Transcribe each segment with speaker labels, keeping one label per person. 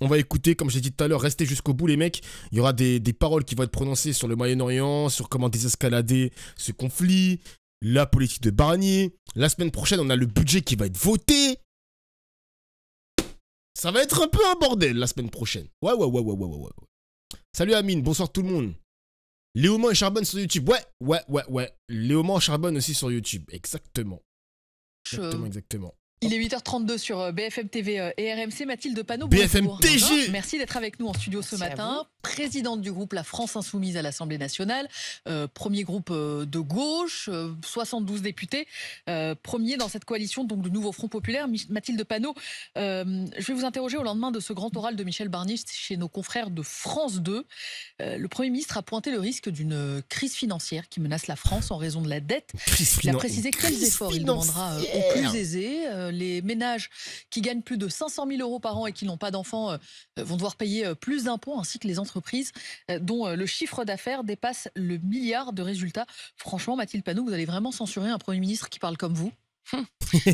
Speaker 1: On va écouter, comme j'ai dit tout à l'heure, restez jusqu'au bout les mecs. Il y aura des paroles qui vont être prononcées sur le Moyen-Orient, sur comment désescalader ce conflit, la politique de Barnier. La semaine prochaine, on a le budget qui va être voté. Ça va être un peu un bordel la semaine prochaine. Ouais. Salut Amine, bonsoir tout le monde. Léoman et Charbonne sur YouTube. Ouais. Léoman et Charbonne aussi sur YouTube. Exactement. Exactement.
Speaker 2: Il est 8h32 sur BFM TV et RMC. Mathilde Panot,
Speaker 1: BFM
Speaker 2: bonjour.
Speaker 1: TG.
Speaker 2: Merci d'être avec nous en studio ce matin. Présidente du groupe La France Insoumise à l'Assemblée nationale. Premier groupe de gauche, 72 députés. Premier dans cette coalition donc du nouveau Front Populaire. Mathilde Panot, je vais vous interroger au lendemain de ce grand oral de Michel Barnier chez nos confrères de France 2. Le Premier ministre a pointé le risque d'une crise financière qui menace la France en raison de la dette. Il a précisé quels efforts il demandera aux plus aisés. Les ménages qui gagnent plus de 500 000 € par an et qui n'ont pas d'enfants vont devoir payer plus d'impôts, ainsi que les entreprises dont le chiffre d'affaires dépasse le milliard de résultats. Franchement, Mathilde Panot, vous allez vraiment censurer un Premier ministre qui parle comme vous?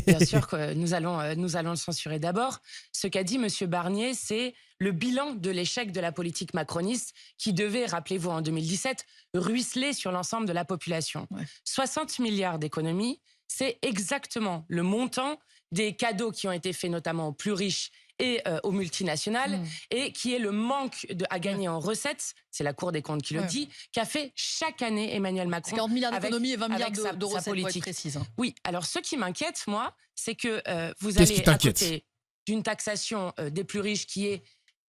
Speaker 3: Bien sûr que nous allons le censurer. D'abord, ce qu'a dit M. Barnier, c'est le bilan de l'échec de la politique macroniste qui devait, rappelez-vous, en 2017, ruisseler sur l'ensemble de la population. 60 milliards d'économies, c'est exactement le montant des cadeaux qui ont été faits notamment aux plus riches et aux multinationales, et qui est le manque à gagner en recettes, c'est la Cour des comptes qui le dit, qu'a fait chaque année Emmanuel Macron.
Speaker 2: 40 milliards d'économies et 20 milliards de recettes, pour être précise.
Speaker 3: Oui, alors ce qui m'inquiète, moi, c'est que vous allez à côté d'une taxation des plus riches qui est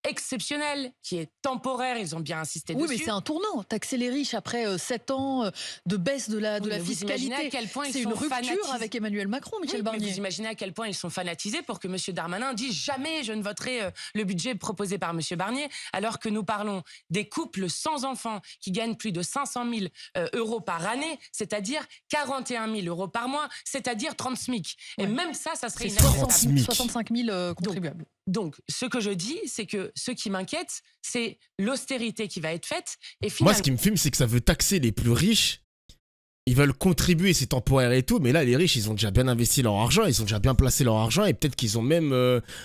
Speaker 3: exceptionnel, qui est temporaire, ils ont bien insisté dessus.
Speaker 2: Oui, mais c'est un tournant. Taxer les riches après 7 ans de baisse de la fiscalité. C'est une rupture avec Emmanuel Macron, Michel Barnier.
Speaker 3: Mais vous imaginez à quel point ils sont fanatisés pour que M. Darmanin dise jamais je ne voterai le budget proposé par M. Barnier, alors que nous parlons des couples sans enfants qui gagnent plus de 500 000 € par année, c'est-à-dire 41 000 € par mois, c'est-à-dire 30 SMIC. Et même ça serait
Speaker 2: inacceptable. 65 000 contribuables.
Speaker 3: Donc, ce que je dis, c'est que ce qui m'inquiète, c'est l'austérité qui va être faite. Et finalement...
Speaker 1: Moi, ce qui me fume, c'est que ça veut taxer les plus riches. Ils veulent contribuer, c'est temporaire et tout, mais là, les riches, ils ont déjà bien investi leur argent, ils ont déjà bien placé leur argent, et peut-être qu'ils ont même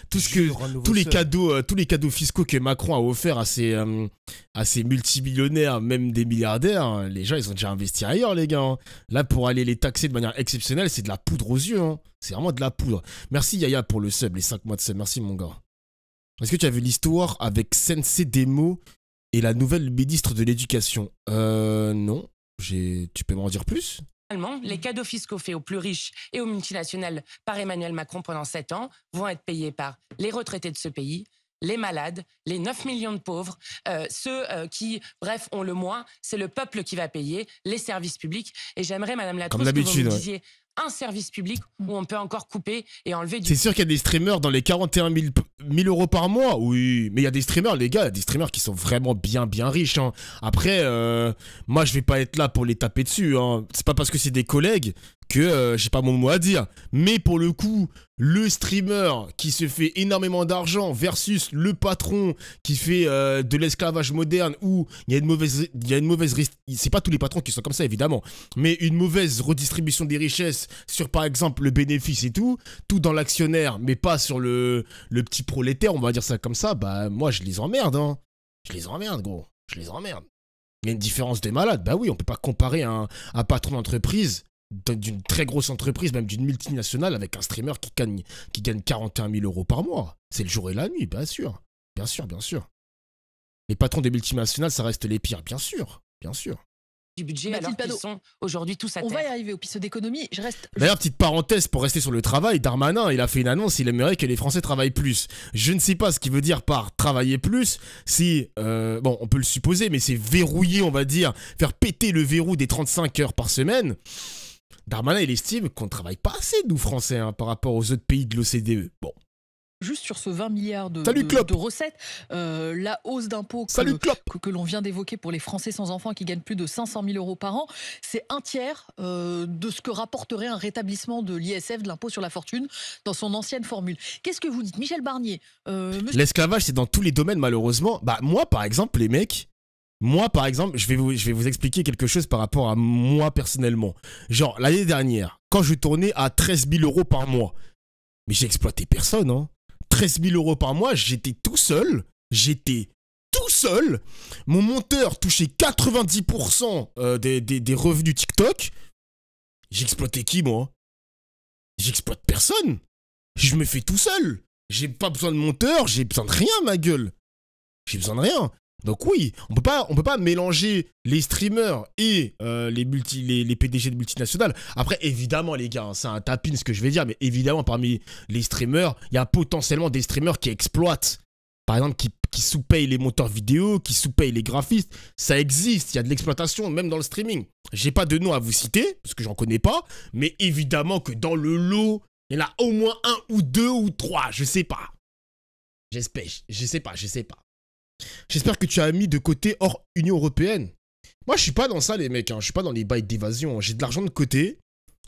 Speaker 1: tous les cadeaux fiscaux que Macron a offerts à ses multimillionnaires, même des milliardaires. Les gens, ils ont déjà investi ailleurs, les gars. Là, pour aller les taxer de manière exceptionnelle, c'est de la poudre aux yeux. C'est vraiment de la poudre. Merci Yaya pour le sub, les 5 mois de sub. Merci mon gars. Est-ce que tu as vu l'histoire avec Sensei Demo et la nouvelle ministre de l'Éducation? Non. Tu peux m'en dire plus?
Speaker 3: Les cadeaux fiscaux faits aux plus riches et aux multinationales par Emmanuel Macron pendant 7 ans vont être payés par les retraités de ce pays, les malades, les 9 millions de pauvres, ceux qui, bref, ont le moins. C'est le peuple qui va payer, les services publics. Et j'aimerais, Madame la Trousse, que vous me disiez un service public où on peut encore couper et enlever du...
Speaker 1: C'est sûr qu'il y a des streamers dans les 41 000 € par mois. Oui, mais il y a des streamers, les gars, il y a des streamers qui sont vraiment bien riches. Après, moi, je vais pas être là pour les taper dessus. C'est pas parce que c'est des collègues que j'ai pas mon mot à dire. Mais pour le coup, le streamer qui se fait énormément d'argent versus le patron qui fait de l'esclavage moderne où il y a une mauvaise c'est pas tous les patrons qui sont comme ça évidemment, mais une mauvaise redistribution des richesses sur par exemple le bénéfice et tout dans l'actionnaire, mais pas sur le petit prolétaire, on va dire ça comme ça. Bah moi je les emmerde, je les emmerde gros, je les emmerde. Il y a une différence des malades. Bah oui, on peut pas comparer un patron d'entreprise, d'une très grosse entreprise, même d'une multinationale, avec un streamer qui gagne 41 000 € par mois. C'est le jour et la nuit, bien sûr. Bien sûr. Les patrons des multinationales, ça reste les pires, bien sûr.
Speaker 3: Du budget, alors qu'ils sont aujourd'hui tous à terre.
Speaker 2: On va y arriver aux pistes d'économie.
Speaker 1: D'ailleurs, petite parenthèse pour rester sur le travail, Darmanin, il a fait une annonce, il aimerait que les Français travaillent plus. Je ne sais pas ce qu'il veut dire par travailler plus, si, bon, on peut le supposer, mais c'est verrouiller, on va dire, faire péter le verrou des 35 heures par semaine. Darmanin, il estime qu'on ne travaille pas assez, nous, Français, par rapport aux autres pays de l'OCDE. Bon.
Speaker 2: Juste sur ce 20 milliards de recettes, la hausse d'impôts que l'on vient d'évoquer pour les Français sans enfants qui gagnent plus de 500 000 € par an, c'est un tiers de ce que rapporterait un rétablissement de l'ISF, de l'impôt sur la fortune, dans son ancienne formule. Qu'est-ce que vous dites, Michel Barnier?
Speaker 1: L'esclavage, c'est dans tous les domaines, malheureusement. Bah, moi, par exemple, les mecs... Moi, par exemple, je vais vous expliquer quelque chose par rapport à moi personnellement. Genre, l'année dernière, quand je tournais à 13 000 € par mois, mais j'ai exploité personne, 13 000 euros par mois, j'étais tout seul. Mon monteur touchait 90% des revenus TikTok. J'exploitais qui, moi? J'exploite personne. Je me fais tout seul. J'ai pas besoin de monteur, j'ai besoin de rien, ma gueule. J'ai besoin de rien. Donc oui, on peut pas mélanger les streamers et les PDG de multinationales. Après, évidemment, les gars, hein, c'est un tapin ce que je vais dire, mais évidemment, parmi les streamers, il y a potentiellement des streamers qui exploitent. Par exemple, qui sous-payent les monteurs vidéo, qui sous-payent les graphistes. Ça existe, il y a de l'exploitation, même dans le streaming. J'ai pas de nom à vous citer, parce que j'en connais pas, mais évidemment que dans le lot, il y en a au moins 1 ou 2 ou 3, je sais pas. J'espère, je sais pas. J'espère que tu as mis de côté hors Union Européenne. Moi, je suis pas dans ça, les mecs. Hein. Je suis pas dans les bails d'évasion. J'ai de l'argent de côté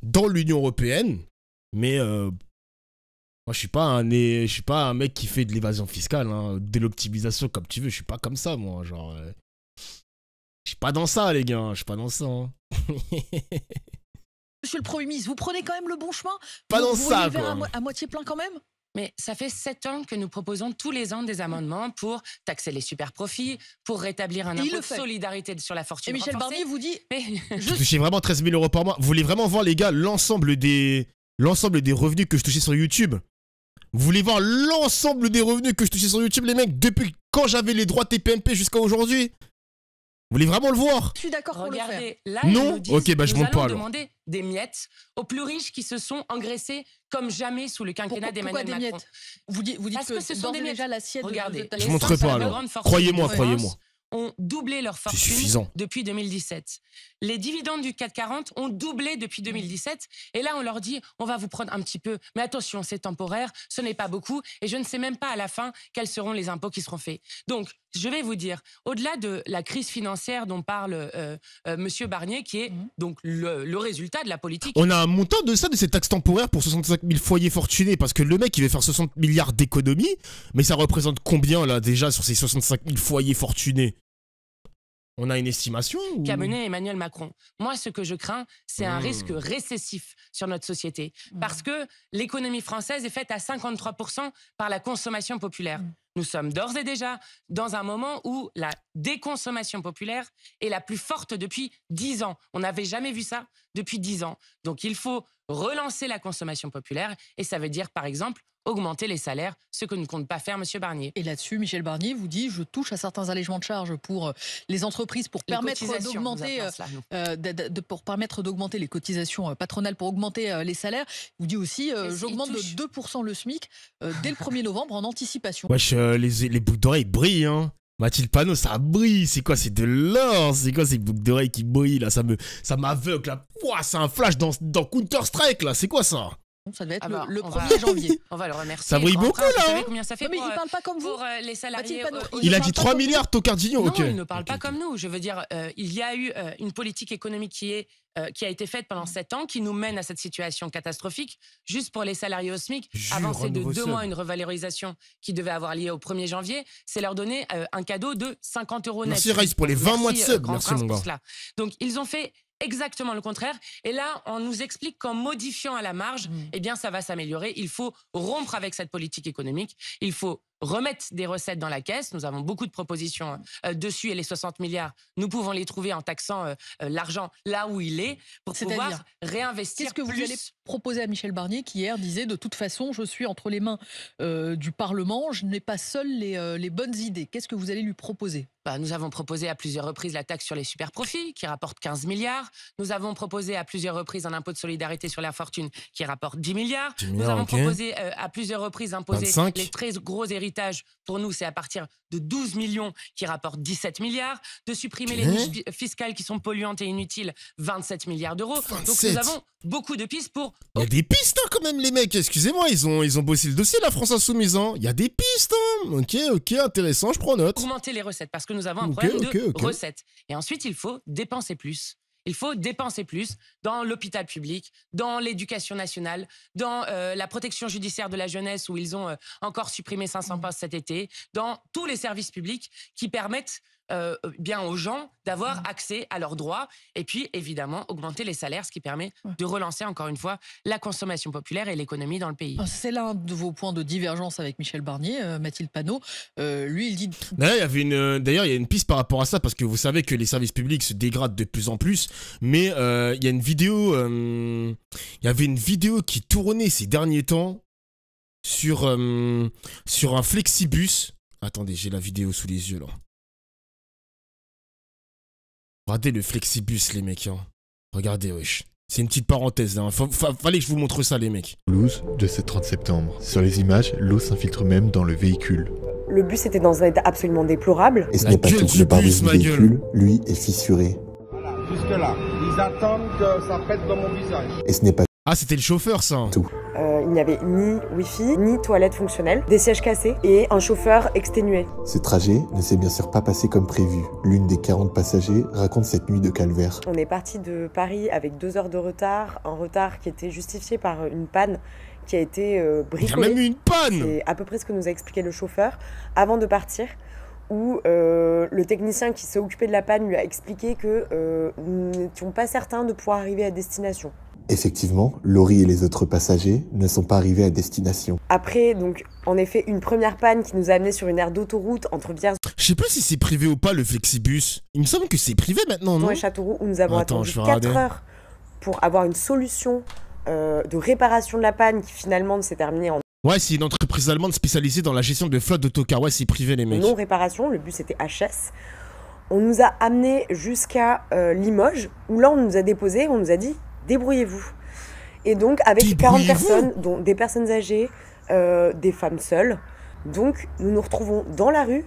Speaker 1: dans l'Union Européenne. Mais moi, je suis pas un mec qui fait de l'évasion fiscale, hein, de l'optimisation comme tu veux. Je suis pas comme ça, moi. Genre, je suis pas dans ça, les gars. Je suis pas dans ça. Hein.
Speaker 2: Monsieur le Premier ministre, vous prenez quand même le bon chemin?
Speaker 1: Pas dans ça,
Speaker 2: vous
Speaker 1: quoi.
Speaker 2: à moitié plein quand même?
Speaker 3: Mais ça fait 7 ans que nous proposons tous les ans des amendements pour taxer les super profits, pour rétablir un impôt de solidarité sur la fortune.
Speaker 2: Et Michel Barnier vous dit...
Speaker 1: Je touchais vraiment 13 000 euros par mois. Vous voulez vraiment voir, les gars, l'ensemble des revenus que je touchais sur YouTube? Vous voulez voir l'ensemble des revenus que je touchais sur YouTube, les mecs, depuis quand j'avais les droits TPMP jusqu'à aujourd'hui? Vous voulez vraiment le voir?
Speaker 2: Je suis d'accord pour
Speaker 3: Regardez,
Speaker 2: le
Speaker 3: faire.
Speaker 2: Là,
Speaker 1: non, ok, bah je monte pas alors.
Speaker 3: Demander des miettes aux plus riches qui se sont engraissés comme jamais sous le quinquennat d'Emmanuel Macron.
Speaker 2: Miettes vous dites
Speaker 3: que ce sont déjà
Speaker 2: l'assiette.
Speaker 3: Regardez,
Speaker 1: je montrerai pas alors. Croyez-moi.
Speaker 3: Ont doublé leur fortune depuis 2017. Les dividendes du CAC 40 ont doublé depuis 2017. Et là, on leur dit, on va vous prendre un petit peu. Mais attention, c'est temporaire, ce n'est pas beaucoup. Et je ne sais même pas à la fin quels seront les impôts qui seront faits. Donc, je vais vous dire, au-delà de la crise financière dont parle Monsieur Barnier, qui est donc le résultat de la politique...
Speaker 1: On a un montant de cette taxe temporaire pour 65 000 foyers fortunés. Parce que le mec, il veut faire 60 milliards d'économies. Mais ça représente combien, là, déjà, sur ces 65 000 foyers fortunés? On a une estimation
Speaker 3: qu'a mené Emmanuel Macron. Moi, ce que je crains, c'est un risque récessif sur notre société. Parce que l'économie française est faite à 53% par la consommation populaire. Nous sommes d'ores et déjà dans un moment où la déconsommation populaire est la plus forte depuis 10 ans. On n'avait jamais vu ça depuis 10 ans. Donc, il faut relancer la consommation populaire. Et ça veut dire, par exemple, augmenter les salaires, ce que ne compte pas faire M. Barnier.
Speaker 2: Et là-dessus, Michel Barnier vous dit, je touche à certains allègements de charges pour les entreprises pour permettre d'augmenter les cotisations patronales pour augmenter les salaires. Il vous dit aussi, j'augmente de 2% le SMIC dès le 1er novembre en anticipation.
Speaker 1: Wesh, les boucles d'oreilles brillent, hein. Mathilde Panot, ça brille. C'est quoi? C'est de l'or. C'est quoi ces boucles d'oreilles qui brillent, là? Ça m'aveugle, là. Ouah, c'est un flash dans Counter-Strike, là. C'est quoi ça?
Speaker 2: Ça devait être le 1er janvier.
Speaker 3: On va le remercier.
Speaker 1: Ça brille beaucoup, là.
Speaker 3: Vous savez combien ça fait
Speaker 2: mais il parle pas comme vous.
Speaker 3: Pour les salariés.
Speaker 1: Il a dit 3 milliards, Tocardinho.
Speaker 3: Non,
Speaker 1: ok.
Speaker 3: il ne parle pas comme nous. Je veux dire, il y a eu une politique économique qui a été faite pendant 7 ans, qui nous mène à cette situation catastrophique. Juste pour les salariés au SMIC, avancer de 2 mois une revalorisation qui devait avoir lieu au 1er janvier, c'est leur donner un cadeau de 50 € net.
Speaker 1: Merci Rice pour les 20 mois de sub. Merci mon gars.
Speaker 3: Donc ils ont fait exactement le contraire. Et là, on nous explique qu'en modifiant à la marge, eh bien, ça va s'améliorer. Il faut rompre avec cette politique économique. Il faut remettre des recettes dans la caisse. Nous avons beaucoup de propositions dessus et les 60 milliards, nous pouvons les trouver en taxant l'argent là où il est pour pouvoir réinvestir.
Speaker 2: Qu'est-ce que vous allez proposer à Michel Barnier qui hier disait de toute façon, je suis entre les mains du Parlement, je n'ai pas seul les bonnes idées. Qu'est-ce que vous allez lui proposer?
Speaker 3: Nous avons proposé à plusieurs reprises la taxe sur les super profits qui rapporte 15 milliards. Nous avons proposé à plusieurs reprises un impôt de solidarité sur la fortune qui rapporte 10 milliards. Nous avons proposé à plusieurs reprises d'imposer les très gros héritages. Pour nous, c'est à partir de 12 millions qui rapportent 17 milliards. De supprimer les niches fiscales qui sont polluantes et inutiles, 27 milliards d'euros. Donc nous avons beaucoup de pistes pour...
Speaker 1: Il y a des pistes hein, quand même les mecs, excusez-moi, ils ont bossé le dossier la France Insoumise. Hein. Il y a des pistes, hein. Ok, intéressant, je prends note.
Speaker 3: Augmenter les recettes parce que nous avons un problème de recettes. Et ensuite, il faut dépenser plus. Il faut dépenser plus dans l'hôpital public, dans l'éducation nationale, dans la protection judiciaire de la jeunesse où ils ont encore supprimé 500 postes cet été, dans tous les services publics qui permettent bien aux gens d'avoir accès à leurs droits et puis évidemment augmenter les salaires, ce qui permet de relancer encore une fois la consommation populaire et l'économie dans le pays.
Speaker 2: C'est l'un de vos points de divergence avec Michel Barnier, Mathilde Panot. Lui, il dit...
Speaker 1: D'ailleurs, il y a une piste par rapport à ça, parce que vous savez que les services publics se dégradent de plus en plus, mais il y a une vidéo, il y avait une vidéo qui tournait ces derniers temps sur un flexibus. Attendez, j'ai la vidéo sous les yeux là. Regardez le flexibus, les mecs. Hein. Regardez, wesh. C'est une petite parenthèse. Hein. Fallait que je vous montre ça, les mecs.
Speaker 4: Toulouse, de ce 30 septembre. Sur les images, l'eau s'infiltre même dans le véhicule.
Speaker 5: Le bus était dans un état absolument déplorable.
Speaker 6: Et ce n'est pas tout. Le pare-brise du véhicule, lui, est fissuré.
Speaker 7: Voilà, jusque là. Ils attendent que ça pète dans mon visage.
Speaker 6: Et ce n'est pas
Speaker 1: Ah, c'était le chauffeur, ça.
Speaker 6: tout.
Speaker 5: Il n'y avait ni wifi, ni toilette fonctionnelle, des sièges cassés et un chauffeur exténué.
Speaker 6: Ce trajet ne s'est bien sûr pas passé comme prévu. L'une des 40 passagers raconte cette nuit de calvaire.
Speaker 5: On est parti de Paris avec 2 heures de retard, un retard qui était justifié par une panne qui a été
Speaker 1: Il y a
Speaker 5: bricolée.
Speaker 1: même eu une panne.
Speaker 5: C'est à peu près ce que nous a expliqué le chauffeur avant de partir, où le technicien qui s'est occupé de la panne lui a expliqué que nous n'étions pas certains de pouvoir arriver à destination.
Speaker 6: Effectivement, Laurie et les autres passagers ne sont pas arrivés à destination.
Speaker 5: Après, donc, en effet, une première panne qui nous a amenés sur une aire d'autoroute entre Vierzon
Speaker 1: Je sais pas si c'est privé ou pas, le flexibus. Il me semble que c'est privé maintenant, non?
Speaker 5: et Châteauroux, où nous avons
Speaker 1: Attends,
Speaker 5: attendu
Speaker 1: je vais
Speaker 5: 4
Speaker 1: regarder.
Speaker 5: heures pour avoir une solution de réparation de la panne qui finalement s'est terminée en
Speaker 1: Ouais, c'est une entreprise allemande spécialisée dans la gestion de flotte d'autocars. Ouais, c'est privé, les mecs.
Speaker 5: non-réparation. Le bus était HS. On nous a amenés jusqu'à Limoges, où là, on nous a déposés, on nous a dit « débrouillez-vous ». Et donc, avec 40
Speaker 1: Débrouillez-vous
Speaker 5: personnes, dont des personnes âgées, des femmes seules. Donc, nous nous retrouvons dans la rue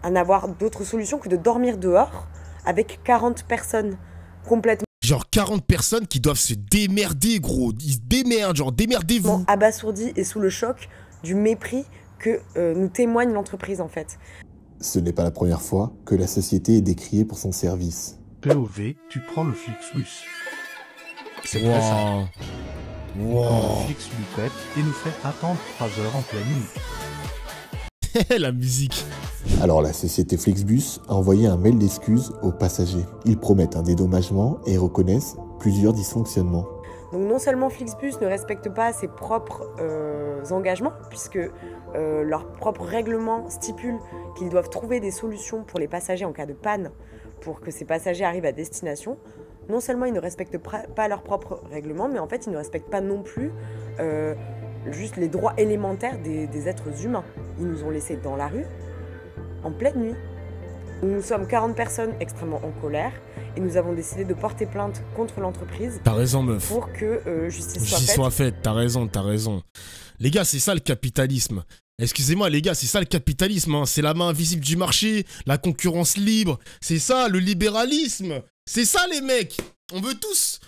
Speaker 5: à n'avoir d'autre solution que de dormir dehors avec 40 personnes complètement
Speaker 1: Genre 40 personnes qui doivent se démerder, gros. Ils se démerdent, genre démerdez-vous.
Speaker 5: abasourdies et sous le choc du mépris que nous témoigne l'entreprise, en fait.
Speaker 6: Ce n'est pas la première fois que la société est décriée pour son service.
Speaker 8: POV, tu prends le Flixbus. C'est très simple.
Speaker 1: Wow.
Speaker 8: Quand le Flix lui pète et nous fait attendre 3 heures en pleine nuit.
Speaker 1: La musique.
Speaker 6: Alors la société Flixbus a envoyé un mail d'excuses aux passagers. Ils promettent un dédommagement et reconnaissent plusieurs dysfonctionnements.
Speaker 5: Donc non seulement Flixbus ne respecte pas ses propres engagements, puisque leur propre règlement stipule qu'ils doivent trouver des solutions pour les passagers en cas de panne pour que ces passagers arrivent à destination. Non seulement ils ne respectent pas leur propre règlement, mais en fait ils ne respectent pas non plus juste les droits élémentaires des êtres humains. Ils nous ont laissés dans la rue, en pleine nuit. Nous sommes 40 personnes extrêmement en colère et nous avons décidé de porter plainte contre l'entreprise
Speaker 1: T'as raison, meuf.
Speaker 5: pour que justice soit
Speaker 1: Justice
Speaker 5: faite.
Speaker 1: soit faite, t'as raison, t'as raison. Les gars, c'est ça le capitalisme. Excusez-moi les gars, c'est ça le capitalisme, hein. C'est la main invisible du marché, la concurrence libre, c'est ça le libéralisme. C'est ça les mecs. On veut tous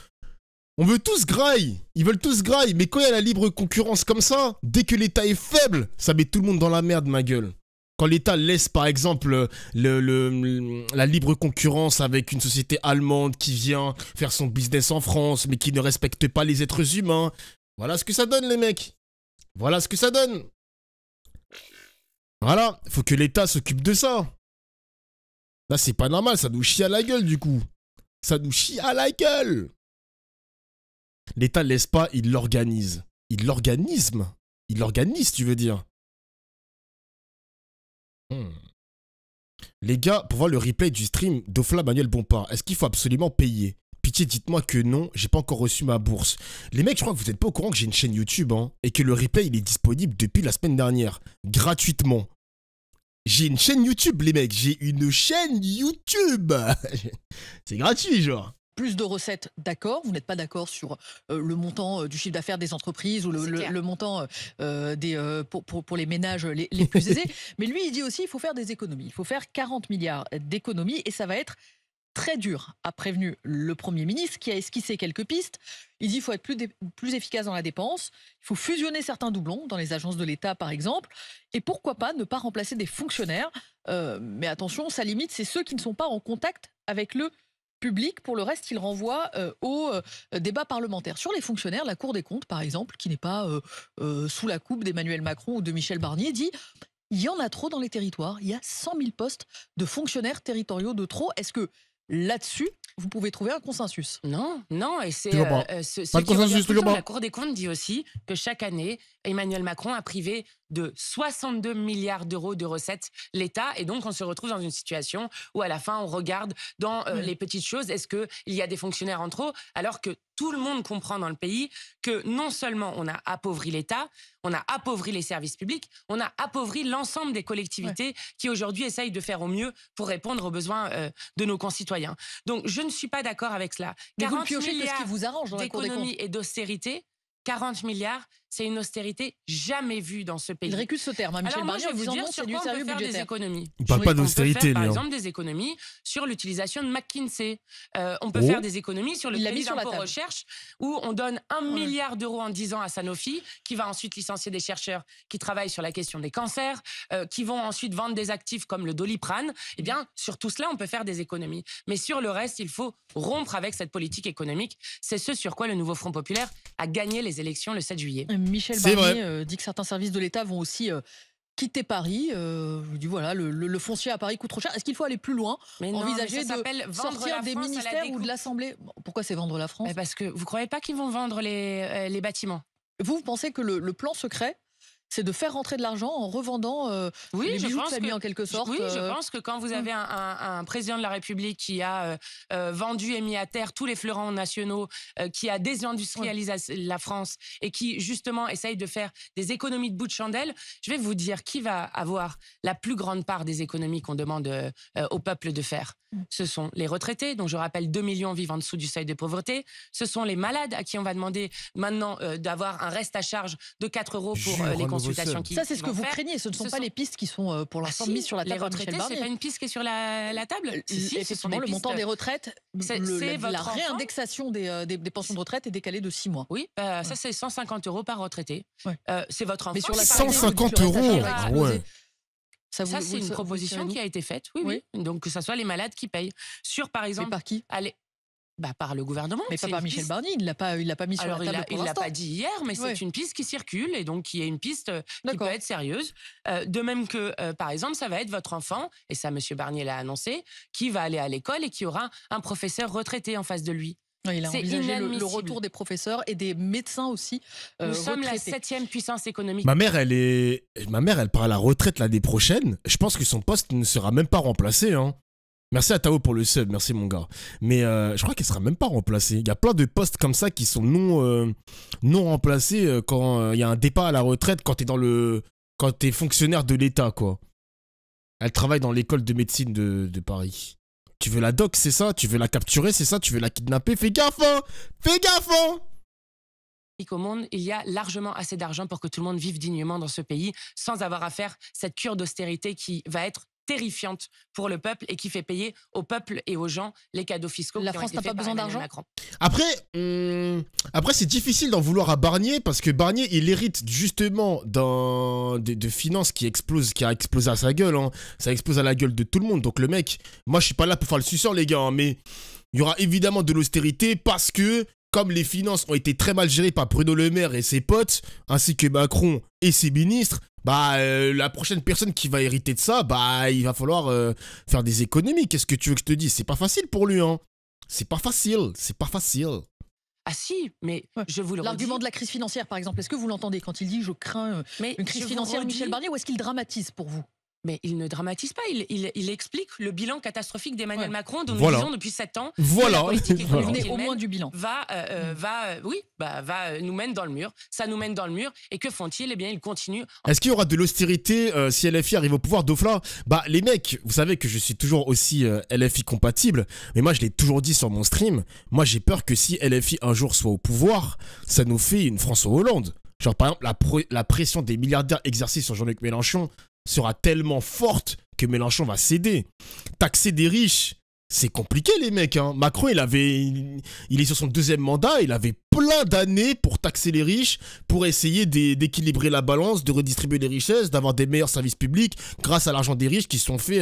Speaker 1: graille. Ils veulent tous graille, mais quand il y a la libre concurrence comme ça, dès que l'État est faible, ça met tout le monde dans la merde, ma gueule. Quand l'État laisse par exemple la libre concurrence avec une société allemande qui vient faire son business en France, mais qui ne respecte pas les êtres humains, voilà ce que ça donne les mecs. Voilà ce que ça donne. Voilà, faut que l'État s'occupe de ça. Là, c'est pas normal, ça nous chie à la gueule du coup. Ça nous chie à la gueule. L'État ne laisse pas, il l'organise. Il l'organise, tu veux dire. Les gars, pour voir le replay du stream d'Ofla Manuel Bompard, est-ce qu'il faut absolument payer? Pitié, dites-moi que non, j'ai pas encore reçu ma bourse. Les mecs, je crois que vous êtes pas au courant que j'ai une chaîne YouTube, hein, et que le replay, il est disponible depuis la semaine dernière, gratuitement. J'ai une chaîne YouTube, les mecs, j'ai une chaîne YouTube. C'est gratuit, genre.
Speaker 2: Plus de recettes, d'accord. Vous n'êtes pas d'accord sur le montant du chiffre d'affaires des entreprises ou le montant pour les ménages les plus aisés. Mais lui, il dit aussi qu'il faut faire des économies. Il faut faire 40 milliards d'économies et ça va être très dur, a prévenu le Premier ministre qui a esquissé quelques pistes. Il dit qu'il faut être plus efficace dans la dépense, il faut fusionner certains doublons dans les agences de l'État par exemple, et pourquoi pas ne pas remplacer des fonctionnaires. Mais attention, sa limite, c'est ceux qui ne sont pas en contact avec le public. Pour le reste, il renvoie au débat parlementaire. Sur les fonctionnaires, la Cour des comptes, par exemple, qui n'est pas sous la coupe d'Emmanuel Macron ou de Michel Barnier, dit Il y en a trop dans les territoires. Il y a 100 000 postes de fonctionnaires territoriaux de trop. Est-ce que là-dessus, vous pouvez trouver un consensus?
Speaker 3: Non, non, et c'est
Speaker 1: Toujours pas. Pas de
Speaker 3: qui revient
Speaker 1: consensus,
Speaker 3: tout le
Speaker 1: toujours
Speaker 3: temps.
Speaker 1: pas.
Speaker 3: La Cour des comptes dit aussi que chaque année, Emmanuel Macron a privé de 62 milliards d'euros de recettes l'État, et donc on se retrouve dans une situation où à la fin on regarde dans les petites choses, est-ce qu'il y a des fonctionnaires en trop, alors que tout le monde comprend dans le pays que non seulement on a appauvri l'État, on a appauvri les services publics, on a appauvri l'ensemble des collectivités qui aujourd'hui essayent de faire au mieux pour répondre aux besoins de nos concitoyens. Donc je ne suis pas d'accord avec cela.
Speaker 2: Mais vous le
Speaker 3: 40
Speaker 2: piochez que ce qui
Speaker 3: milliards
Speaker 2: vous arrange dans la Cour des comptes.
Speaker 3: d'économie et d'austérité, 40 milliards, c'est une austérité jamais vue dans ce pays.
Speaker 2: Il récuse ce terme, hein, Michel
Speaker 3: Alors moi,
Speaker 2: Barnier,
Speaker 3: je
Speaker 2: en
Speaker 3: vais vous
Speaker 2: disant
Speaker 3: dire
Speaker 2: non,
Speaker 3: sur
Speaker 2: c'est du
Speaker 3: quoi on
Speaker 2: sérieux
Speaker 3: peut faire des
Speaker 2: budgétaire.
Speaker 3: économies.
Speaker 1: Il parle pas
Speaker 3: On peut
Speaker 1: d'austérité,
Speaker 3: faire, par
Speaker 1: lui, hein.
Speaker 3: exemple, des économies sur l'utilisation de McKinsey. On peut
Speaker 1: Oh.
Speaker 3: faire des économies sur le
Speaker 2: Il l'a
Speaker 3: crédit
Speaker 2: mis sur la
Speaker 3: d'impôt
Speaker 2: table.
Speaker 3: recherche, où on donne 1 milliard d'euros en 10 ans à Sanofi, qui va ensuite licencier des chercheurs qui travaillent sur la question des cancers, qui vont ensuite vendre des actifs comme le Doliprane. Eh bien, sur tout cela, on peut faire des économies. Mais sur le reste, il faut rompre avec cette politique économique. C'est ce sur quoi le nouveau Front populaire a gagné les élections le 7 juillet.
Speaker 2: Michel
Speaker 1: C'est
Speaker 2: Barnier dit que certains services de l'État vont aussi quitter Paris. Il dit voilà, le foncier à Paris coûte trop cher. Est-ce qu'il faut aller plus loin,
Speaker 3: Mais non,
Speaker 2: envisager
Speaker 3: mais ça s'appelle
Speaker 2: de
Speaker 3: vendre
Speaker 2: sortir
Speaker 3: la
Speaker 2: des
Speaker 3: France à la
Speaker 2: ministères ou de
Speaker 3: découpe.
Speaker 2: l'Assemblée? Pourquoi c'est vendre la France?
Speaker 3: Parce que vous ne croyez pas qu'ils vont vendre les bâtiments?
Speaker 2: Vous pensez que le plan secret, c'est de faire rentrer de l'argent en revendant
Speaker 3: Oui,
Speaker 2: les
Speaker 3: je
Speaker 2: bijoux de
Speaker 3: pense
Speaker 2: famille
Speaker 3: que-
Speaker 2: en quelque sorte?
Speaker 3: Oui, je pense que quand vous avez un président de la République qui a vendu et mis à terre tous les fleurons nationaux, qui a désindustrialisé la France et qui justement essaye de faire des économies de bout de chandelle, je vais vous dire qui va avoir la plus grande part des économies qu'on demande au peuple de faire. Ce sont les retraités, dont je rappelle 2 millions vivent en dessous du seuil de pauvreté. Ce sont les malades à qui on va demander maintenant d'avoir un reste à charge de 4 euros pour
Speaker 1: Jure, un
Speaker 3: les
Speaker 1: nouveau
Speaker 3: consultations
Speaker 1: seul.
Speaker 3: qu'ils
Speaker 2: Ça, c'est ce que
Speaker 3: vont
Speaker 2: vous
Speaker 3: faire.
Speaker 2: craignez. Ce ne sont
Speaker 3: Ce
Speaker 2: pas
Speaker 3: sont-
Speaker 2: les pistes qui sont pour l'instant
Speaker 3: Si,
Speaker 2: mises sur la
Speaker 3: les
Speaker 2: table par Michel
Speaker 3: retraités, c'est
Speaker 2: Barnier.
Speaker 3: pas une piste qui est sur la table. Si, ce sont
Speaker 2: Effectivement,
Speaker 3: des
Speaker 2: le montant
Speaker 3: pistes.
Speaker 2: des retraites,
Speaker 3: C'est
Speaker 2: la
Speaker 3: votre enfant.
Speaker 2: réindexation des pensions de retraite est décalée de 6 mois.
Speaker 3: Oui, ça c'est 150 euros par retraité.
Speaker 2: Ouais.
Speaker 3: C'est votre enfant.
Speaker 2: Mais sur la
Speaker 3: qui
Speaker 2: table,
Speaker 3: paye.
Speaker 1: 150
Speaker 2: vous dites que le
Speaker 1: euros.
Speaker 2: reste à charge va
Speaker 1: Ah
Speaker 2: exploser.
Speaker 1: ouais.
Speaker 3: Ça,
Speaker 2: vous-
Speaker 3: c'est
Speaker 2: vous-
Speaker 3: une
Speaker 2: vous-
Speaker 3: proposition
Speaker 2: vous-
Speaker 3: qui a été faite. Oui. Donc que ce soit les malades qui payent. Sur, par
Speaker 2: Mais
Speaker 3: exemple,
Speaker 2: par qui?
Speaker 3: par le gouvernement.
Speaker 2: Mais
Speaker 3: c'est
Speaker 2: pas par
Speaker 3: une
Speaker 2: Michel
Speaker 3: piste.
Speaker 2: Barnier. Il l'a pas mis sur
Speaker 3: Alors,
Speaker 2: la table pour
Speaker 3: il l'a
Speaker 2: l'instant.
Speaker 3: pas dit hier, mais
Speaker 2: Ouais.
Speaker 3: c'est une piste qui circule et donc qui est une piste qui
Speaker 2: D'accord.
Speaker 3: peut être sérieuse. De même que, par exemple, ça va être votre enfant, et ça, M. Barnier l'a annoncé, qui va aller à l'école et qui aura un professeur retraité en face de lui.
Speaker 2: Ouais, il a
Speaker 3: C'est
Speaker 2: envisagé le
Speaker 3: inadmissible.
Speaker 2: retour des professeurs et des médecins aussi
Speaker 3: Nous sommes la
Speaker 2: retraités.
Speaker 3: 7e puissance économique.
Speaker 1: Ma mère, elle part à la retraite l'année prochaine. Je pense que son poste ne sera même pas remplacé, hein. Merci à Tao pour le sub, merci mon gars. Mais je crois qu'elle sera même pas remplacée. Il y a plein de postes comme ça qui sont non remplacés quand il y a un départ à la retraite, quand t'es fonctionnaire de l'État, quoi. Elle travaille dans l'école de médecine de Paris. Tu veux la doc, c'est ça? Tu veux la capturer, c'est ça? Tu veux la kidnapper? Fais gaffe, hein! Fais gaffe, hein!
Speaker 3: Au monde, il y a largement assez d'argent pour que tout le monde vive dignement dans ce pays sans avoir à faire cette cure d'austérité qui va être terrifiante pour le peuple et qui fait payer au peuple et aux gens les cadeaux fiscaux.
Speaker 2: La
Speaker 3: qui ont
Speaker 2: France
Speaker 3: été
Speaker 2: n'a pas
Speaker 3: faits par
Speaker 2: besoin
Speaker 3: Emmanuel
Speaker 2: d'argent.
Speaker 3: Macron.
Speaker 1: Après c'est difficile d'en vouloir à Barnier parce que Barnier, il hérite justement de finances qui a explosé à sa gueule, hein. Ça explose à la gueule de tout le monde. Donc le mec, moi je suis pas là pour faire le suceur les gars, hein, mais il y aura évidemment de l'austérité parce que comme les finances ont été très mal gérées par Bruno Le Maire et ses potes, ainsi que Macron et ses ministres, la prochaine personne qui va hériter de ça, il va falloir faire des économies. Qu'est-ce que tu veux que je te dise? C'est pas facile pour lui, hein. C'est pas facile.
Speaker 3: Ah si, mais je vous le redis.
Speaker 2: L'argument de la crise financière, par exemple, est-ce que vous l'entendez quand il dit « je crains
Speaker 3: Mais
Speaker 2: une crise
Speaker 3: je vous
Speaker 2: financière »
Speaker 3: redis-
Speaker 2: Michel Barnier, ou est-ce qu'il dramatise pour vous?
Speaker 3: Mais il ne dramatise pas, il explique le bilan catastrophique d'Emmanuel Macron dont
Speaker 1: Voilà.
Speaker 3: nous disons depuis 7 ans
Speaker 1: Voilà.
Speaker 3: que la politique
Speaker 1: Voilà.
Speaker 3: économique
Speaker 2: Venez
Speaker 3: qu'il
Speaker 2: au
Speaker 3: mène
Speaker 2: moins du bilan.
Speaker 3: va nous mène dans le mur. Ça nous mène dans le mur. Et que font-ils? Eh bien, ils continuent.
Speaker 1: Est-ce qu'il y aura de l'austérité si LFI arrive au pouvoir, Dofla? Les mecs, vous savez que je suis toujours aussi LFI compatible, mais moi je l'ai toujours dit sur mon stream, moi j'ai peur que si LFI un jour soit au pouvoir, ça nous fait une François Hollande. Genre par exemple, la pression des milliardaires exercée sur Jean-Luc Mélenchon sera tellement forte que Mélenchon va céder. Taxer des riches, c'est compliqué les mecs, hein. Macron il est sur son 2e mandat, il avait plein d'années pour taxer les riches, pour essayer d'équilibrer la balance, de redistribuer les richesses, d'avoir des meilleurs services publics grâce à l'argent des riches qui se sont fait,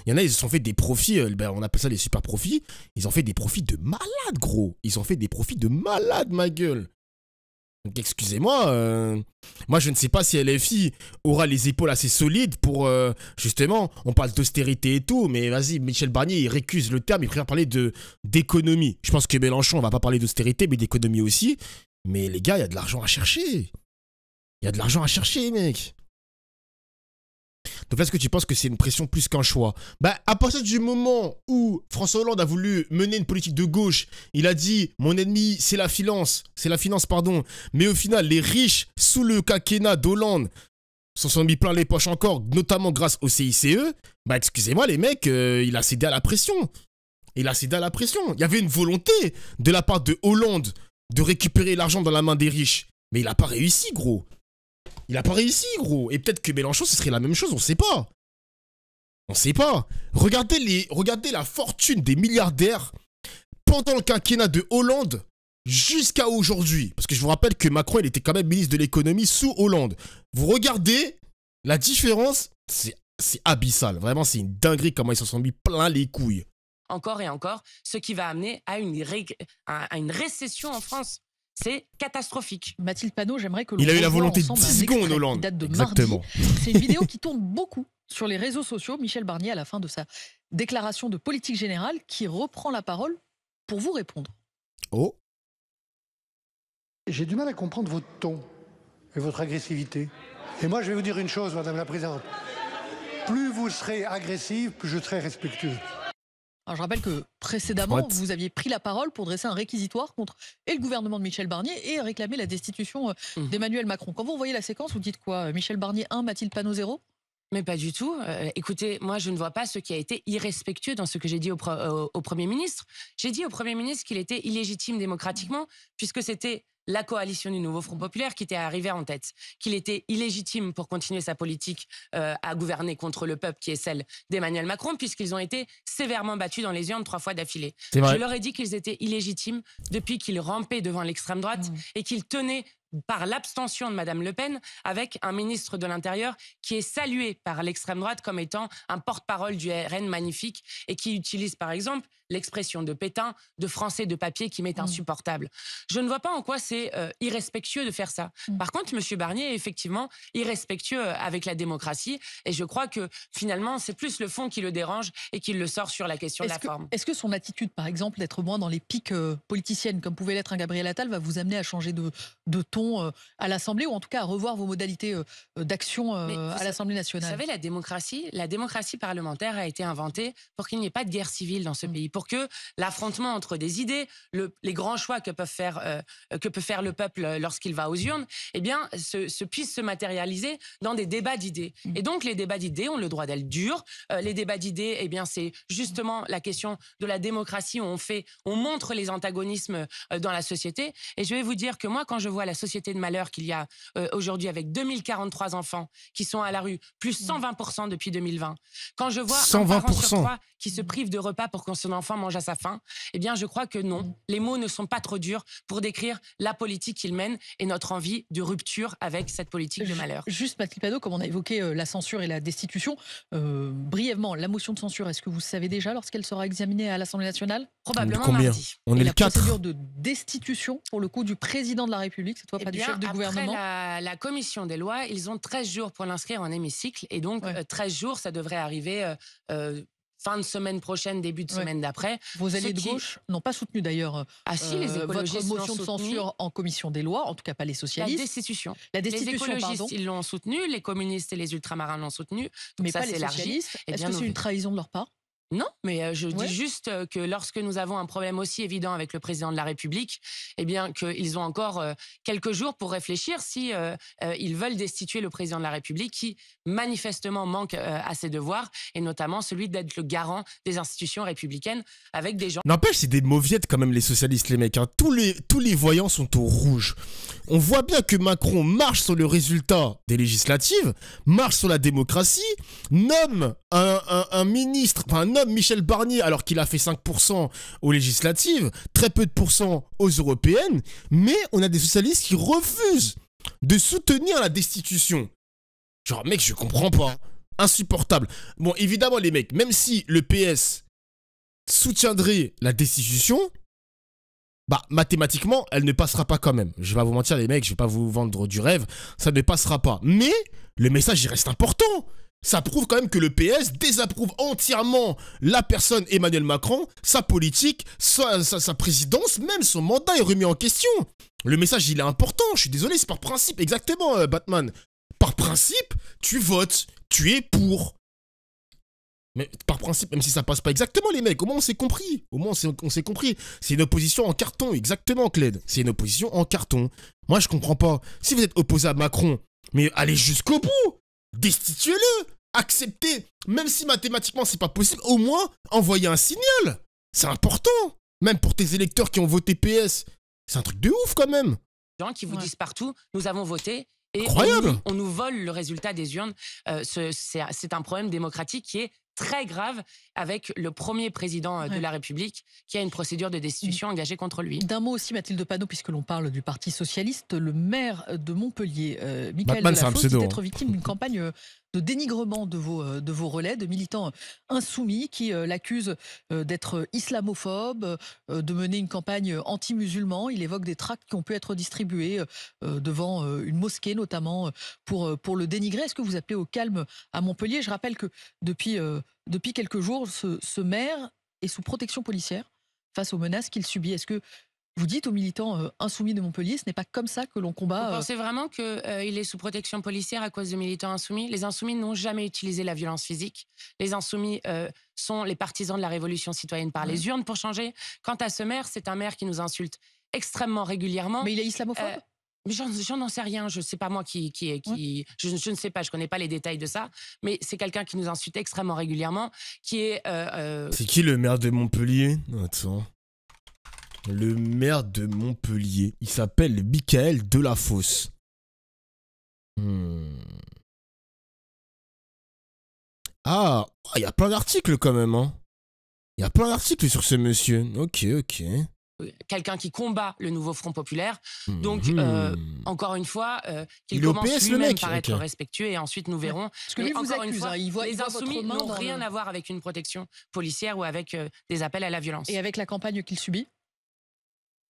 Speaker 1: il y en a ils se sont fait des profits, on appelle ça les super profits, ils ont fait des profits de malades gros, ils ont fait des profits de malades ma gueule. Donc excusez-moi, moi je ne sais pas si LFI aura les épaules assez solides pour, justement, on parle d'austérité et tout, mais vas-y, Michel Barnier, il récuse le terme, il préfère parler d'économie. Je pense que Mélenchon, on va pas parler d'austérité, mais d'économie aussi. Mais les gars, il y a de l'argent à chercher. Il y a de l'argent à chercher, mec. Donc est-ce que tu penses que c'est une pression plus qu'un choix? Bah, à partir du moment où François Hollande a voulu mener une politique de gauche, il a dit, mon ennemi, c'est la finance, pardon. Mais au final, les riches, sous le quinquennat d'Hollande, s'en sont mis plein les poches encore, notamment grâce au CICE. Bah, excusez-moi, les mecs, il a cédé à la pression. Il a cédé à la pression. Il y avait une volonté de la part de Hollande de récupérer l'argent dans la main des riches. Mais il n'a pas réussi, gros. Il a pas réussi, gros. Et peut-être que Mélenchon, ce serait la même chose, on sait pas. On sait pas. Regardez la fortune des milliardaires pendant le quinquennat de Hollande jusqu'à aujourd'hui. Parce que je vous rappelle que Macron, il était quand même ministre de l'économie sous Hollande. Vous regardez la différence, c'est abyssal. Vraiment, c'est une dinguerie comment ils se sont mis plein les couilles.
Speaker 3: Encore et encore, ce qui va amener à une récession en France. C'est catastrophique.
Speaker 2: Mathilde Panot, j'aimerais que l'on
Speaker 1: Il a eu la
Speaker 2: revoie
Speaker 1: volonté de
Speaker 2: ensemble
Speaker 1: 10
Speaker 2: un
Speaker 1: secondes,
Speaker 2: extrait
Speaker 1: Hollande.
Speaker 2: qui date de
Speaker 1: Exactement.
Speaker 2: mardi. C'est une vidéo qui tourne beaucoup sur les réseaux sociaux. Michel Barnier, à la fin de sa déclaration de politique générale, qui reprend la parole pour vous répondre.
Speaker 1: Oh.
Speaker 9: J'ai du mal à comprendre votre ton et votre agressivité. Et moi, je vais vous dire une chose, Madame la Présidente. Plus vous serez agressive, plus je serai respectueux.
Speaker 2: Alors, je rappelle que précédemment, vous aviez pris la parole pour dresser un réquisitoire contre et le gouvernement de Michel Barnier et réclamer la destitution d'Emmanuel Macron. Quand vous revoyez la séquence, vous dites quoi? Michel Barnier 1, Mathilde Panot 0?
Speaker 3: Mais pas du tout. Écoutez, moi, je ne vois pas ce qui a été irrespectueux dans ce que j'ai dit au Premier ministre. J'ai dit au Premier ministre qu'il était illégitime démocratiquement, puisque c'était la coalition du Nouveau Front Populaire qui était arrivée en tête, qu'il était illégitime pour continuer sa politique à gouverner contre le peuple, qui est celle d'Emmanuel Macron, puisqu'ils ont été sévèrement battus dans les urnes 3 fois d'affilée. Je leur ai dit qu'ils étaient illégitimes depuis qu'ils rampaient devant l'extrême droite et qu'ils tenaient par l'abstention de Madame Le Pen avec un ministre de l'Intérieur qui est salué par l'extrême droite comme étant un porte-parole du RN magnifique et qui utilise par exemple l'expression de Pétain, de français de papier qui m'est insupportable. Je ne vois pas en quoi c'est irrespectueux de faire ça. Par contre, M. Barnier est effectivement irrespectueux avec la démocratie et je crois que finalement c'est plus le fond qui le dérange et qu'il le sort sur la question de la forme.
Speaker 2: Est-ce que son attitude par exemple d'être moins dans les piques politiciennes comme pouvait l'être un Gabriel Attal va vous amener à changer de ton à l'Assemblée ou en tout cas à revoir vos modalités d'action à l'Assemblée nationale?
Speaker 3: Vous savez, la démocratie parlementaire a été inventée pour qu'il n'y ait pas de guerre civile dans ce pays, pour que l'affrontement entre des idées, les grands choix que peut faire le peuple lorsqu'il va aux urnes, eh bien, puisse se matérialiser dans des débats d'idées. Et donc, les débats d'idées ont le droit d'être durs. Les débats d'idées, eh bien, c'est justement la question de la démocratie où on montre les antagonismes dans la société. Et je vais vous dire que moi, quand je vois la société de malheur qu'il y a aujourd'hui avec 2043 enfants qui sont à la rue, plus 120% depuis 2020. Quand je vois
Speaker 1: 120%.
Speaker 3: un parent sur 3 qui se prive de repas pour que son enfant mange à sa faim, eh bien je crois que non, les mots ne sont pas trop durs pour décrire la politique qu'il mène et notre envie de rupture avec cette politique de malheur.
Speaker 2: Juste Mathilde Panot, comme on a évoqué la censure et la destitution, brièvement, la motion de censure, est-ce que vous savez déjà lorsqu'elle sera examinée à l'Assemblée nationale?
Speaker 3: Probablement mardi.
Speaker 1: On est le 4.
Speaker 2: La procédure de destitution, pour le coup, du président de la République, cette fois pas du chef de gouvernement.
Speaker 3: Après la commission des lois, ils ont 13 jours pour l'inscrire en hémicycle. Et donc, 13 jours, ça devrait arriver fin de semaine prochaine, début de semaine d'après.
Speaker 2: Vos alliés de gauche n'ont pas soutenu d'ailleurs
Speaker 3: les écologistes
Speaker 2: votre motion de censure en commission des lois, en tout cas pas les socialistes.
Speaker 3: La destitution.
Speaker 2: Les
Speaker 3: écologistes, ils l'ont soutenu, les communistes et les ultramarins l'ont soutenu.
Speaker 2: Mais ça, pas les socialistes. Est-ce que c'est une trahison de leur part?
Speaker 3: Non, mais je dis juste que lorsque nous avons un problème aussi évident avec le président de la République, eh bien qu'ils ont encore quelques jours pour réfléchir si ils veulent destituer le président de la République qui manifestement manque à ses devoirs et notamment celui d'être le garant des institutions républicaines avec des gens...
Speaker 1: N'empêche, c'est des mauviettes quand même les socialistes les mecs. Hein. Tous les voyants sont au rouge. On voit bien que Macron marche sur le résultat des législatives, marche sur la démocratie, nomme un ministre, enfin nomme Michel Barnier alors qu'il a fait 5% aux législatives, très peu de pourcents aux européennes, mais on a des socialistes qui refusent de soutenir la destitution. Genre mec, je comprends pas. Insupportable. Bon, évidemment les mecs, même si le PS soutiendrait la destitution, bah mathématiquement, elle ne passera pas quand même. Je vais pas vous mentir les mecs, je vais pas vous vendre du rêve, ça ne passera pas. Mais le message, il reste important. Ça prouve quand même que le PS désapprouve entièrement la personne Emmanuel Macron, sa politique, sa présidence, même son mandat est remis en question. Le message, il est important, je suis désolé, c'est par principe, exactement, Batman. Par principe, tu votes, tu es pour. Mais par principe, même si ça passe pas exactement, les mecs, au moins on s'est compris. Au moins on s'est compris. C'est une opposition en carton, exactement, Cled. C'est une opposition en carton. Moi, je comprends pas. Si vous êtes opposé à Macron, mais allez jusqu'au bout. Destituez-le. Acceptez. Même si mathématiquement c'est pas possible, au moins envoyez un signal. C'est important. Même pour tes électeurs qui ont voté PS. C'est un truc de ouf quand même.
Speaker 3: Gens qui vous disent partout, nous avons voté. Et
Speaker 1: incroyable.
Speaker 3: On nous vole le résultat des urnes. C'est un problème démocratique qui est très grave avec le premier président de la République qui a une procédure de destitution engagée contre lui.
Speaker 2: D'un mot aussi, Mathilde Panot, puisque l'on parle du Parti Socialiste, le maire de Montpellier, Michael Delafosse, est être victime d'une campagne de dénigrement de vos relais, de militants insoumis qui l'accusent d'être islamophobe, de mener une campagne anti-musulman. Il évoque des tracts qui ont pu être distribués devant une mosquée, notamment pour le dénigrer. Est-ce que vous appelez au calme à Montpellier? Je rappelle que depuis quelques jours, ce maire est sous protection policière face aux menaces qu'il subit. Est-ce que vous dites aux militants insoumis de Montpellier, ce n'est pas comme ça que l'on combat...
Speaker 3: Vous pensez vraiment qu'il est sous protection policière à cause de militants insoumis? Les insoumis n'ont jamais utilisé la violence physique. Les insoumis sont les partisans de la révolution citoyenne par les urnes pour changer. Quant à ce maire, c'est un maire qui nous insulte extrêmement régulièrement.
Speaker 2: Mais il est islamophobe?
Speaker 3: Mais j'en n'en sais rien, je ne sais pas moi je ne sais pas, je ne connais pas les détails de ça, mais c'est quelqu'un qui nous insulte extrêmement régulièrement, qui est...
Speaker 1: C'est qui le maire de Montpellier? Attends. Le maire de Montpellier, il s'appelle Michael Delafosse. Ah, il y a plein d'articles quand même, hein. Il y a plein d'articles sur ce monsieur. Ok.
Speaker 3: Quelqu'un qui combat le nouveau Front populaire. Donc, encore une fois, qu'il
Speaker 1: il
Speaker 3: commence
Speaker 1: OPS,
Speaker 3: lui-même
Speaker 1: mec.
Speaker 3: par être respectueux et ensuite nous verrons.
Speaker 2: Parce que lui vous accuse,
Speaker 3: les insoumis n'ont rien à voir avec une protection policière ou avec des appels à la violence.
Speaker 2: Et avec la campagne qu'il subit?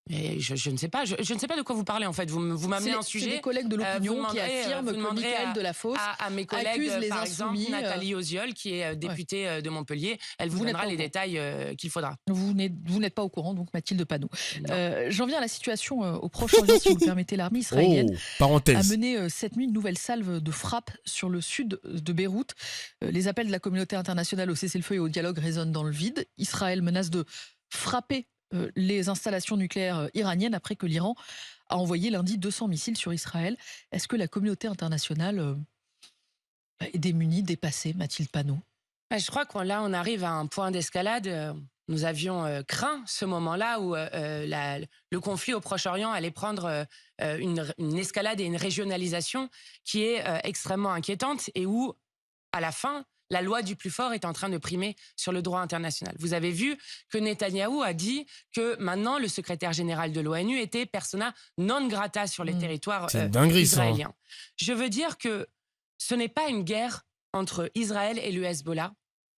Speaker 3: Et je ne sais pas, je ne sais pas de quoi vous parlez en fait. Vous m'amenez un sujet.
Speaker 2: C'est des collègues de l'opinion qui affirment que Michael Delafosse
Speaker 3: à mes collègues,
Speaker 2: accuse les
Speaker 3: par
Speaker 2: insoumis.
Speaker 3: exemple, Nathalie Oziol, qui est députée de Montpellier. Elle vous donnera les détails qu'il faudra.
Speaker 2: Vous n'êtes pas au courant, donc Mathilde Panot. J'en viens à la situation au Proche-Orient, si vous le permettez. L'armée israélienne a mené cette nuit une nouvelle salve de frappe sur le sud de Beyrouth. Les appels de la communauté internationale au cessez-le-feu et au dialogue résonnent dans le vide. Israël menace de frapper les installations nucléaires iraniennes après que l'Iran a envoyé lundi 200 missiles sur Israël. Est-ce que la communauté internationale est démunie, dépassée, Mathilde Panot?
Speaker 3: Je crois qu'on là, on arrive à un point d'escalade. Nous avions craint ce moment-là où le conflit au Proche-Orient allait prendre une escalade et une régionalisation qui est extrêmement inquiétante et où, à la fin, la loi du plus fort est en train de primer sur le droit international. Vous avez vu que Netanyahou a dit que maintenant le secrétaire général de l'ONU était persona non grata sur les territoires israéliens. Je veux dire que ce n'est pas une guerre entre Israël et le Hezbollah.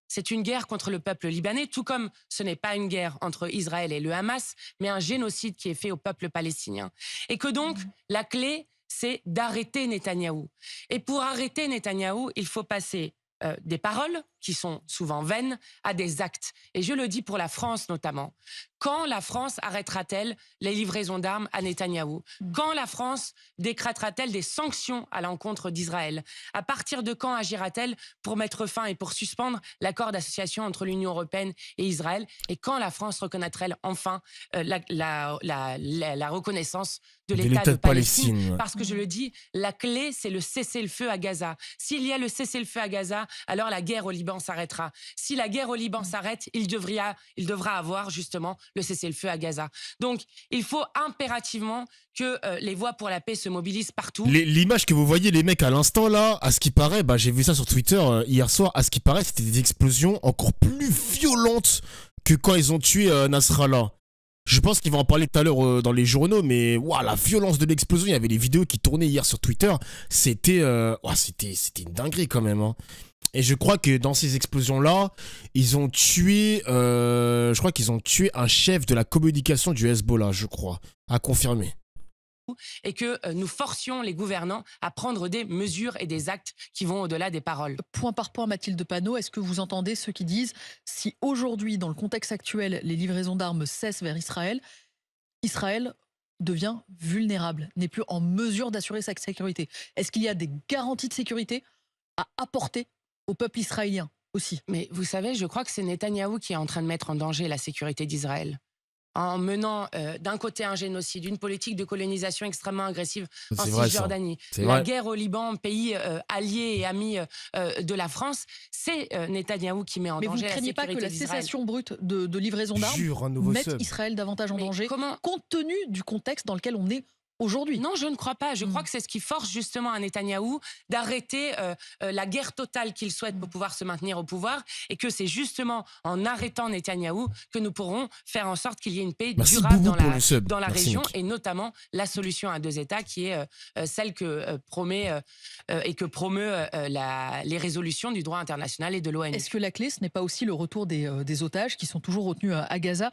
Speaker 3: C'est une guerre contre le peuple libanais, tout comme ce n'est pas une guerre entre Israël et le Hamas, mais un génocide qui est fait au peuple palestinien. Et que donc, la clé, c'est d'arrêter Netanyahou. Et pour arrêter Netanyahou, il faut passer des paroles, qui sont souvent vaines, à des actes. Et je le dis pour la France notamment. Quand la France arrêtera-t-elle les livraisons d'armes à Netanyahou? Quand la France décrétera-t-elle des sanctions à l'encontre d'Israël? À partir de quand agira-t-elle pour mettre fin et pour suspendre l'accord d'association entre l'Union européenne et Israël? Et quand la France reconnaîtra-t-elle enfin la reconnaissance de l'État de Palestine? Parce que je le dis, la clé, c'est le cessez-le-feu à Gaza. S'il y a le cessez-le-feu à Gaza, alors la guerre au Liban s'arrêtera. Si la guerre au Liban s'arrête, il devra avoir justement le cessez-le-feu à Gaza. Donc, il faut impérativement que les voix pour la paix se mobilisent partout.
Speaker 1: L'image que vous voyez, les mecs, à l'instant là, à ce qui paraît, j'ai vu ça sur Twitter hier soir, à ce qui paraît, c'était des explosions encore plus violentes que quand ils ont tué Nasrallah. Je pense qu'il va en parler tout à l'heure dans les journaux, mais la violence de l'explosion, il y avait les vidéos qui tournaient hier sur Twitter, c'était une dinguerie quand même. Hein. Et je crois que dans ces explosions-là, ils ont tué, je crois qu'ils ont tué un chef de la communication du Hezbollah, je crois, à confirmer.
Speaker 3: Et que nous forcions les gouvernants à prendre des mesures et des actes qui vont au-delà des paroles.
Speaker 2: Point par point, Mathilde Panot, est-ce que vous entendez ceux qui disent si aujourd'hui, dans le contexte actuel, les livraisons d'armes cessent vers Israël, Israël devient vulnérable, n'est plus en mesure d'assurer sa sécurité? Est-ce qu'il y a des garanties de sécurité à apporter au peuple israélien aussi?
Speaker 3: Mais vous savez, je crois que c'est Netanyahou qui est en train de mettre en danger la sécurité d'Israël. En menant d'un côté un génocide, une politique de colonisation extrêmement agressive en Cisjordanie, la guerre au Liban, pays allié et ami de la France, c'est Netanyahou qui met en danger la sécurité d'Israël.
Speaker 2: Mais vous ne craignez pas que la cessation brute de livraison d'armes mette Israël davantage en danger, compte tenu du contexte dans lequel on est aujourd'hui?
Speaker 3: Non, je ne crois pas. Je crois que c'est ce qui force justement à Netanyahou d'arrêter la guerre totale qu'il souhaite pour pouvoir se maintenir au pouvoir, et que c'est justement en arrêtant Netanyahou que nous pourrons faire en sorte qu'il y ait une paix durable dans la région, et notamment la solution à 2 États qui est celle que promet et que promeut les résolutions du droit international et de l'ONU.
Speaker 2: Est-ce que la clé, ce n'est pas aussi le retour des otages qui sont toujours retenus à Gaza?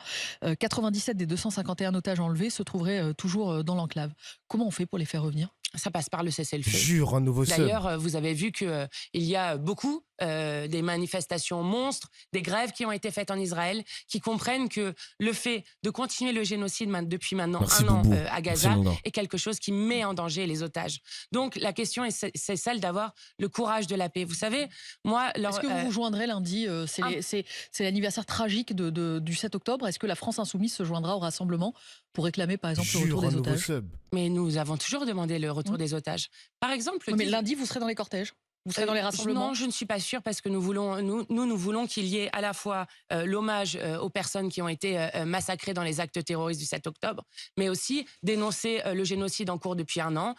Speaker 2: 97 des 251 otages enlevés se trouveraient toujours dans l'enclave. Comment on fait pour les faire revenir?
Speaker 3: Ça passe par le cessez-le-feu.
Speaker 1: Jure, un nouveau sub.
Speaker 3: D'ailleurs, vous avez vu qu'il y a beaucoup des manifestations monstres, des grèves qui ont été faites en Israël, qui comprennent que le fait de continuer le génocide depuis maintenant un an à Gaza est quelque chose qui met en danger les otages. Donc la question, c'est celle d'avoir le courage de la paix. Vous savez, moi...
Speaker 2: Est-ce que vous vous joindrez lundi? C'est l'anniversaire tragique du 7 octobre. Est-ce que la France Insoumise se joindra au rassemblement pour réclamer, par exemple, le retour des otages?
Speaker 3: Mais nous avons toujours demandé le retour des otages. Par exemple...
Speaker 2: Mais lundi, vous serez dans les cortèges? Vous serez dans les rassemblements?
Speaker 3: Non, je ne suis pas sûre, parce que nous voulons qu'il y ait à la fois l'hommage aux personnes qui ont été massacrées dans les actes terroristes du 7 octobre, mais aussi dénoncer le génocide en cours depuis un an,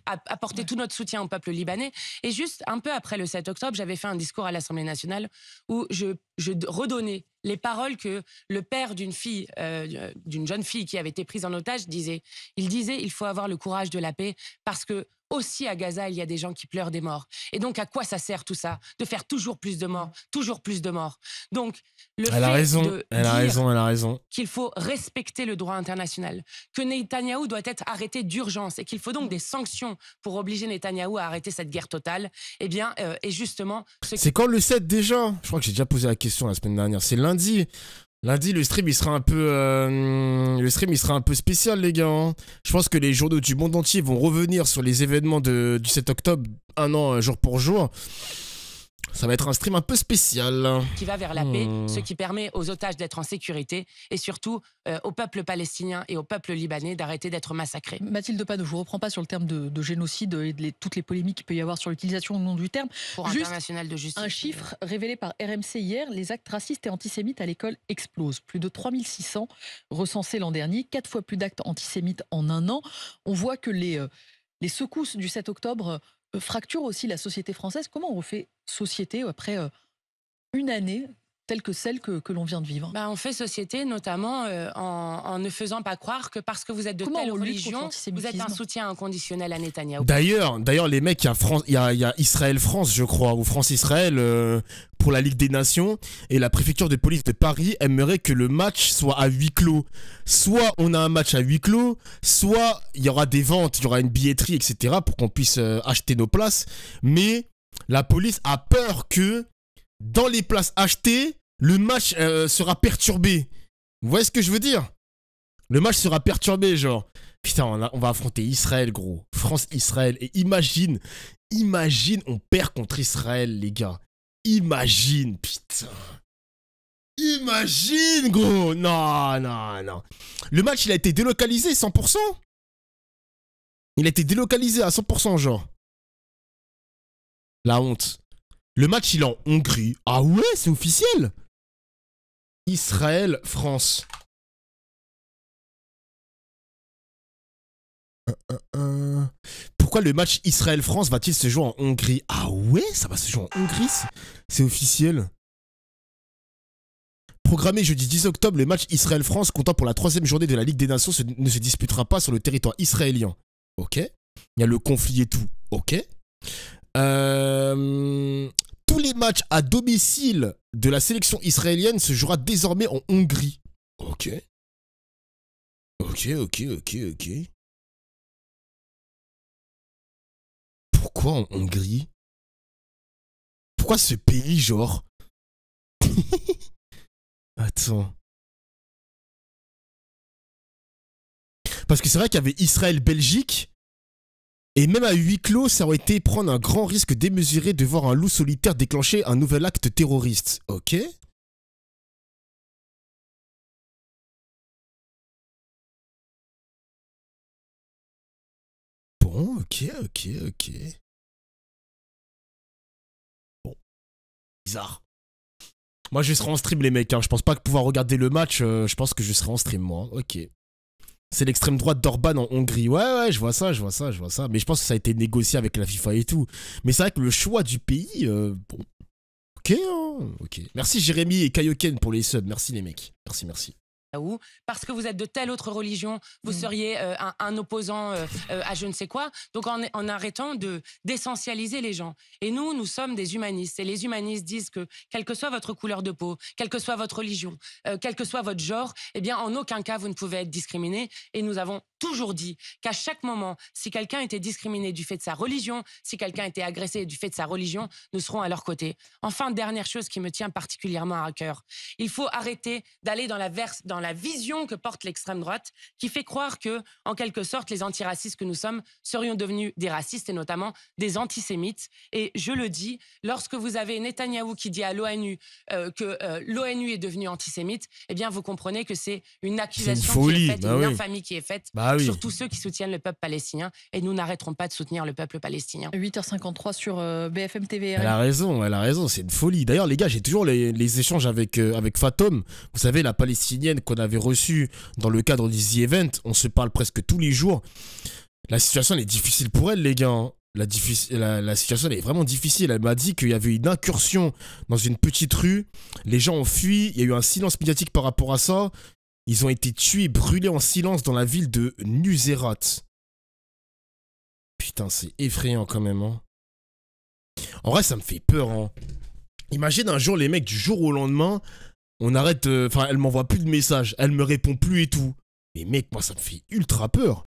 Speaker 3: apporter tout notre soutien au peuple libanais. Et juste un peu après le 7 octobre, j'avais fait un discours à l'Assemblée nationale où je redonnais les paroles que le père d'une jeune fille qui avait été prise en otage disait. Il disait: il faut avoir le courage de la paix, parce que aussi à Gaza, il y a des gens qui pleurent des morts. Et donc, à quoi ça sert tout ça? De faire toujours plus de morts, toujours plus de morts. Donc,
Speaker 1: elle a raison.
Speaker 3: Qu'il faut respecter le droit international, que Netanyahou doit être arrêté d'urgence et qu'il faut donc des sanctions pour obliger Netanyahou à arrêter cette guerre totale, eh bien, et justement...
Speaker 1: C'est quand le 7 déjà? Je crois que j'ai déjà posé la question la semaine dernière. C'est lundi. Lundi, le stream, il sera un peu, spécial, les gars. Hein. Je pense que les journaux du monde entier vont revenir sur les événements du 7 octobre, un an, jour pour jour. Ça va être un stream un peu spécial.
Speaker 3: Qui va vers la paix, ce qui permet aux otages d'être en sécurité, et surtout au peuple palestinien et au peuple libanais d'arrêter d'être massacrés.
Speaker 2: Mathilde Panot, je ne vous reprends pas sur le terme de génocide et toutes les polémiques qu'il peut y avoir sur l'utilisation ou non du terme.
Speaker 3: Pour international de justice.
Speaker 2: Un chiffre révélé par RMC hier: les actes racistes et antisémites à l'école explosent. Plus de 3600 recensés l'an dernier, 4 fois plus d'actes antisémites en un an. On voit que les secousses du 7 octobre fracture aussi la société française. Comment on refait société après une année telle que celle que l'on vient de vivre?
Speaker 3: On fait société notamment en ne faisant pas croire que parce que vous êtes de telle religion, vous êtes un soutien inconditionnel à Netanyahou.
Speaker 1: D'ailleurs, les mecs, il y a Israël-France, je crois, ou France-Israël pour la Ligue des Nations, et la préfecture de police de Paris aimerait que le match soit à huis clos. Soit on a un match à huis clos, soit il y aura des ventes, il y aura une billetterie, etc. pour qu'on puisse acheter nos places. Mais la police a peur que dans les places achetées, le match sera perturbé. Vous voyez ce que je veux dire? Le match sera perturbé, genre. Putain, on va affronter Israël, gros. France-Israël. Et imagine, on perd contre Israël, les gars. Imagine, putain. Imagine, gros. Non. Le match, il a été délocalisé 100%. Il a été délocalisé à 100%, genre. La honte. Le match, il est en Hongrie. Ah ouais, c'est officiel. Israël, France. Pourquoi le match Israël-France va-t-il se jouer en Hongrie? Ah ouais, ça va se jouer en Hongrie, c'est officiel. Programmé jeudi 10 octobre, le match Israël-France, comptant pour la 3e journée de la Ligue des Nations, ne se disputera pas sur le territoire israélien. Ok. Il y a le conflit et tout. Ok. Tous tous les matchs à domicile de la sélection israélienne se jouera désormais en Hongrie. Ok. Ok. Pourquoi en Hongrie? Pourquoi ce pays, genre? Attends. Parce que c'est vrai qu'il y avait Israël-Belgique. Et même à huis clos, ça aurait été prendre un grand risque démesuré de voir un loup solitaire déclencher un nouvel acte terroriste. Ok. Bon, ok. Bon. Bizarre. Moi, je serai en stream, les mecs. Hein. Je pense pas que pouvoir regarder le match, je pense que je serai en stream, moi. Ok. C'est l'extrême droite d'Orban en Hongrie. Ouais, je vois ça. Mais je pense que ça a été négocié avec la FIFA et tout. Mais c'est vrai que le choix du pays, bon. Ok, hein, ok. Merci Jérémy et Kaioken pour les subs. Merci les mecs. Merci.
Speaker 3: Parce que vous êtes de telle autre religion, vous seriez un opposant à je ne sais quoi. Donc en arrêtant d'essentialiser les gens. Et nous sommes des humanistes. Et les humanistes disent que, quelle que soit votre couleur de peau, quelle que soit votre religion, quel que soit votre genre, eh bien, en aucun cas, vous ne pouvez être discriminé. Et nous avons toujours dit qu'à chaque moment, si quelqu'un était discriminé du fait de sa religion, si quelqu'un était agressé du fait de sa religion, nous serons à leur côté. Enfin, dernière chose qui me tient particulièrement à cœur. Il faut arrêter d'aller dans la vision que porte l'extrême droite, qui fait croire que, en quelque sorte, les antiracistes que nous sommes serions devenus des racistes et notamment des antisémites. Et je le dis, lorsque vous avez Netanyahou qui dit à l'ONU que l'ONU est devenue antisémite, eh bien, vous comprenez que c'est une accusation qui est faite, une infamie qui est faite sur tous ceux qui soutiennent le peuple palestinien. Et nous n'arrêterons pas de soutenir le peuple palestinien.
Speaker 2: 8h53 sur BFM TV.
Speaker 1: Elle a raison, c'est une folie. D'ailleurs, les gars, j'ai toujours les échanges avec Fatom. Vous savez, la palestinienne qu'on avait reçue dans le cadre du The Event. On se parle presque tous les jours. La situation, elle est difficile pour elle, les gars. Hein. La situation, elle est vraiment difficile. Elle m'a dit qu'il y avait une incursion dans une petite rue. Les gens ont fui. Il y a eu un silence médiatique par rapport à ça. Ils ont été tués, brûlés en silence dans la ville de Nuseirat. Putain, c'est effrayant quand même. Hein. En vrai, ça me fait peur. Hein. Imagine un jour, les mecs, du jour au lendemain, on arrête... Enfin, elle m'envoie plus de messages. Elle me répond plus et tout. Mais mec, moi, ça me fait ultra peur.